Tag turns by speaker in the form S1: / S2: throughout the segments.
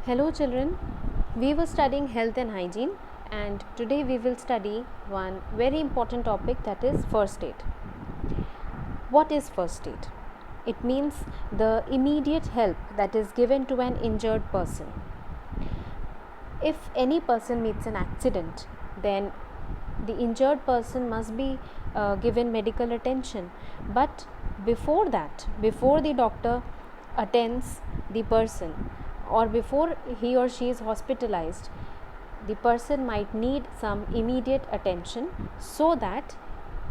S1: Hello children, we were studying health and hygiene and today we will study one very important topic, that is first aid. What is first aid? It means the immediate help that is given to an injured person. If any person meets an accident, then the injured person must be given medical attention. But before that, before the doctor attends the person or before he or she is hospitalized, the person might need some immediate attention so that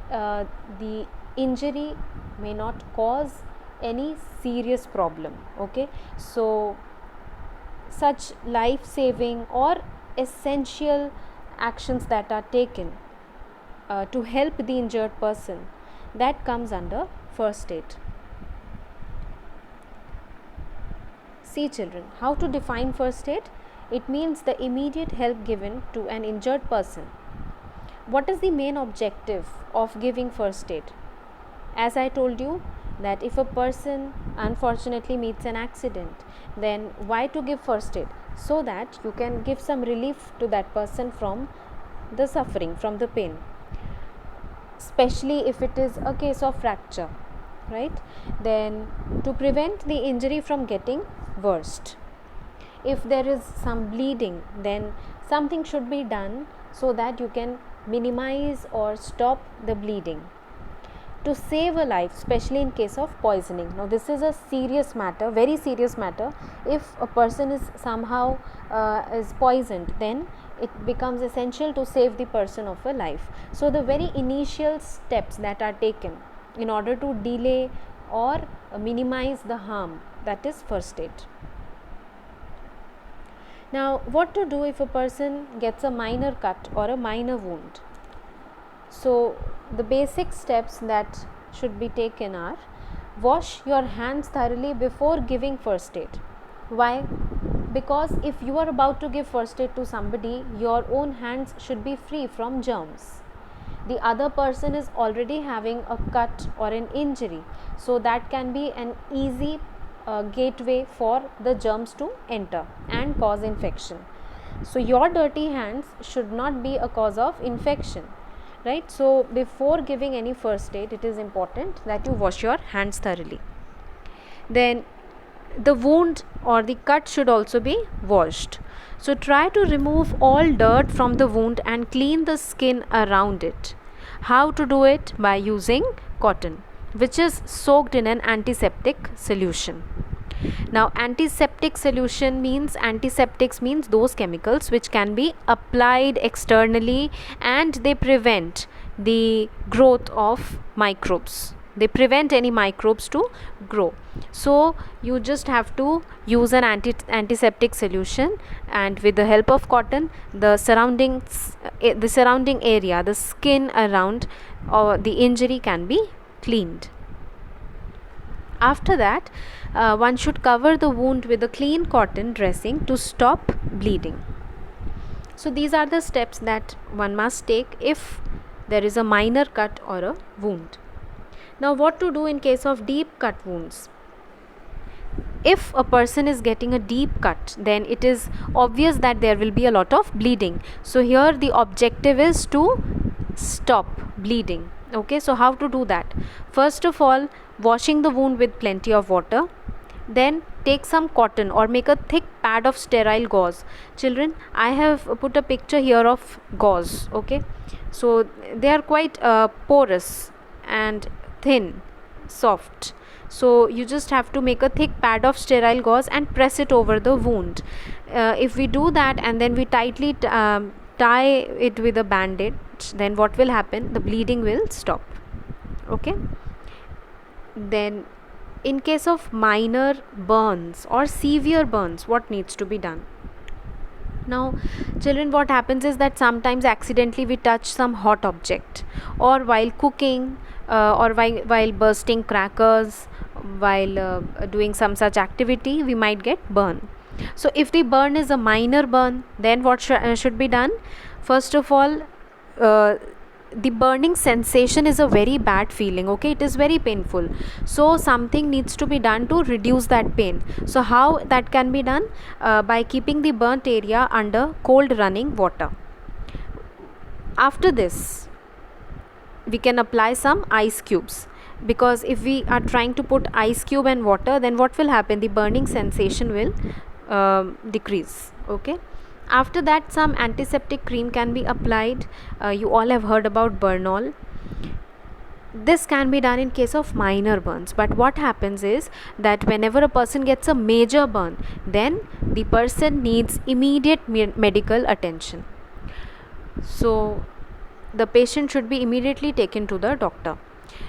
S1: the injury may not cause any serious problem. Okay, so such life saving or essential actions that are taken to help the injured person, that comes under first aid. See children, how to define first aid? It means the immediate help given to an injured person. What is the main objective of giving first aid? As I told you, that if a person unfortunately meets an accident, then why to give first aid? So that you can give some relief to that person from the suffering, from the pain, especially if it is a case of fracture, right? Then to prevent the injury from getting worse, if there is some bleeding, then something should be done so that you can minimize or stop the bleeding. To save a life, especially in case of poisoning. Now this is a serious matter, very serious matter. If a person is somehow is poisoned, then it becomes essential to save the person of a life. So the very initial steps that are taken in order to delay or minimize the harm, that is first aid. Now what to do if a person gets a minor cut or a minor wound? So the basic steps that should be taken are: wash your hands thoroughly before giving first aid. Why? Because if you are about to give first aid to somebody, your own hands should be free from germs. The other person is already having a cut or an injury, so that can be an easy gateway for the germs to enter and cause infection. So your dirty hands should not be a cause of infection, right? So before giving any first aid, it is important that you wash your hands thoroughly. Then the wound or the cut should also be washed. So try to remove all dirt from the wound and clean the skin around it. How to do it? By using cotton, which is soaked in an antiseptic solution. Now antiseptics means those chemicals which can be applied externally and they prevent the growth of microbes. They prevent any microbes to grow. So you just have to use an antiseptic solution, and with the help of cotton, the surrounding area, the skin around or the injury can be cleaned. After that, one should cover the wound with a clean cotton dressing to stop bleeding. So these are the steps that one must take if there is a minor cut or a wound. Now what to do in case of deep cut wounds? If a person is getting a deep cut, then it is obvious that there will be a lot of bleeding. So here the objective is to stop bleeding. Okay, so how to do that? First of all, washing the wound with plenty of water. Then take some cotton or make a thick pad of sterile gauze. Children, I have put a picture here of gauze. Okay, so they are quite porous and thin, soft. So you just have to make a thick pad of sterile gauze and press it over the wound. If we do that and then we tightly tie it with a band-aid, then what will happen? The bleeding will stop. Okay, then in case of minor burns or severe burns, what needs to be done? Now children, what happens is that sometimes accidentally we touch some hot object, or while cooking or while bursting crackers, while doing some such activity, we might get burn. So if the burn is a minor burn, then what should be done? First of all, the burning sensation is a very bad feeling, okay, it is very painful. So something needs to be done to reduce that pain. So how that can be done? By keeping the burnt area under cold running water. After this, we can apply some ice cubes, because if we are trying to put ice cube and water, then what will happen? The burning sensation will decrease. Okay, after that, some antiseptic cream can be applied. You all have heard about Bernol. This can be done in case of minor burns, but what happens is that whenever a person gets a major burn, then the person needs immediate medical attention. So the patient should be immediately taken to the doctor.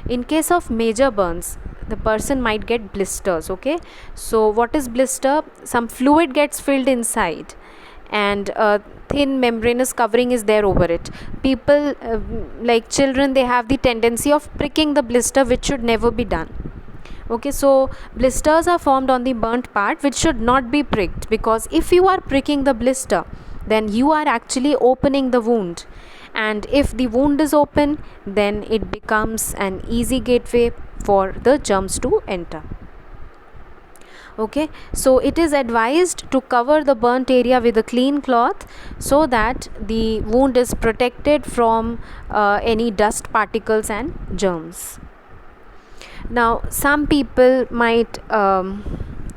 S1: In case of major burns, the person might get blisters. Okay, so what is blister? Some fluid gets filled inside and a thin membranous covering is there over it. People like children, they have the tendency of pricking the blister, which should never be done. Okay, so blisters are formed on the burnt part, which should not be pricked, because if you are pricking the blister, then you are actually opening the wound, and if the wound is open, then it becomes an easy gateway for the germs to enter. Okay, so it is advised to cover the burnt area with a clean cloth, so that the wound is protected from any dust particles and germs. Now some people might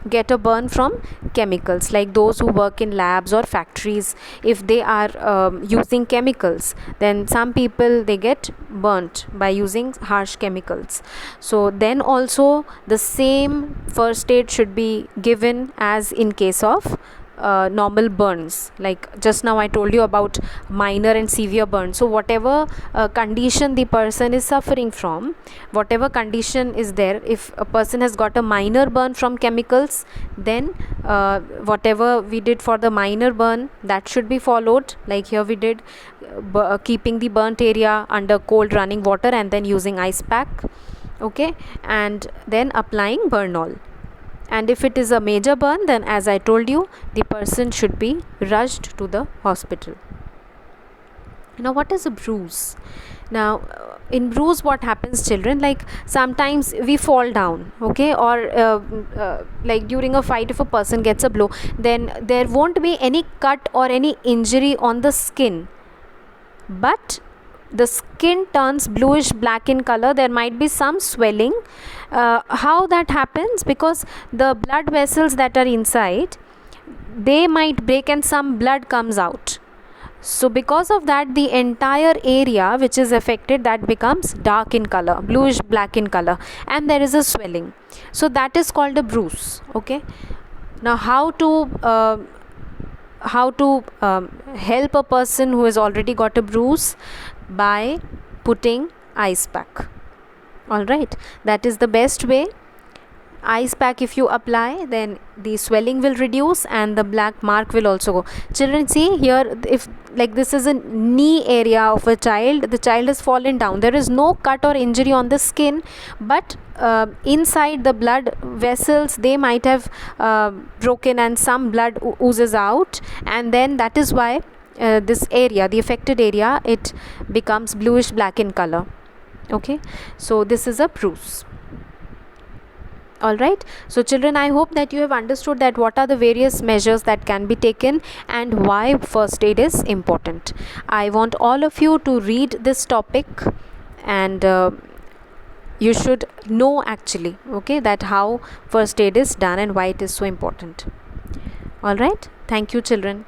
S1: get a burn from chemicals, like those who work in labs or factories. If they are using chemicals, then some people, they get burnt by using harsh chemicals. So then also the same first aid should be given as in case of normal burns. Like just now I told you about minor and severe burns. So whatever condition the person is suffering from, whatever condition is there, if a person has got a minor burn from chemicals, then whatever we did for the minor burn, that should be followed. Like here we did keeping the burnt area under cold running water and then using ice pack. Okay, and then applying Bernol. And if it is a major burn, then as I told you, the person should be rushed to the hospital. Now what is a bruise? Now in bruise, what happens, children? Like sometimes we fall down, okay, or like during a fight, if a person gets a blow, then there won't be any cut or any injury on the skin, but the skin turns bluish black in color. There might be some swelling. How that happens? Because the blood vessels that are inside, they might break and some blood comes out. So because of that, the entire area which is affected, that becomes dark in color, bluish black in color, and there is a swelling. So that is called a bruise. Okay, now how to help a person who has already got a bruise? By putting ice pack. All right, that is the best way. Ice pack, if you apply, then the swelling will reduce and the black mark will also go. Children, see here, if like this is a knee area of a child, the child has fallen down, there is no cut or injury on the skin, but inside the blood vessels, they might have broken and some blood oozes out, and then that is why this area, the affected area, it becomes bluish black in color. Okay, so this is a bruise. All right, so children, I hope that you have understood that what are the various measures that can be taken and why first aid is important. I want all of you to read this topic, and you should know actually, okay, that how first aid is done and why it is so important. All right, thank you, children.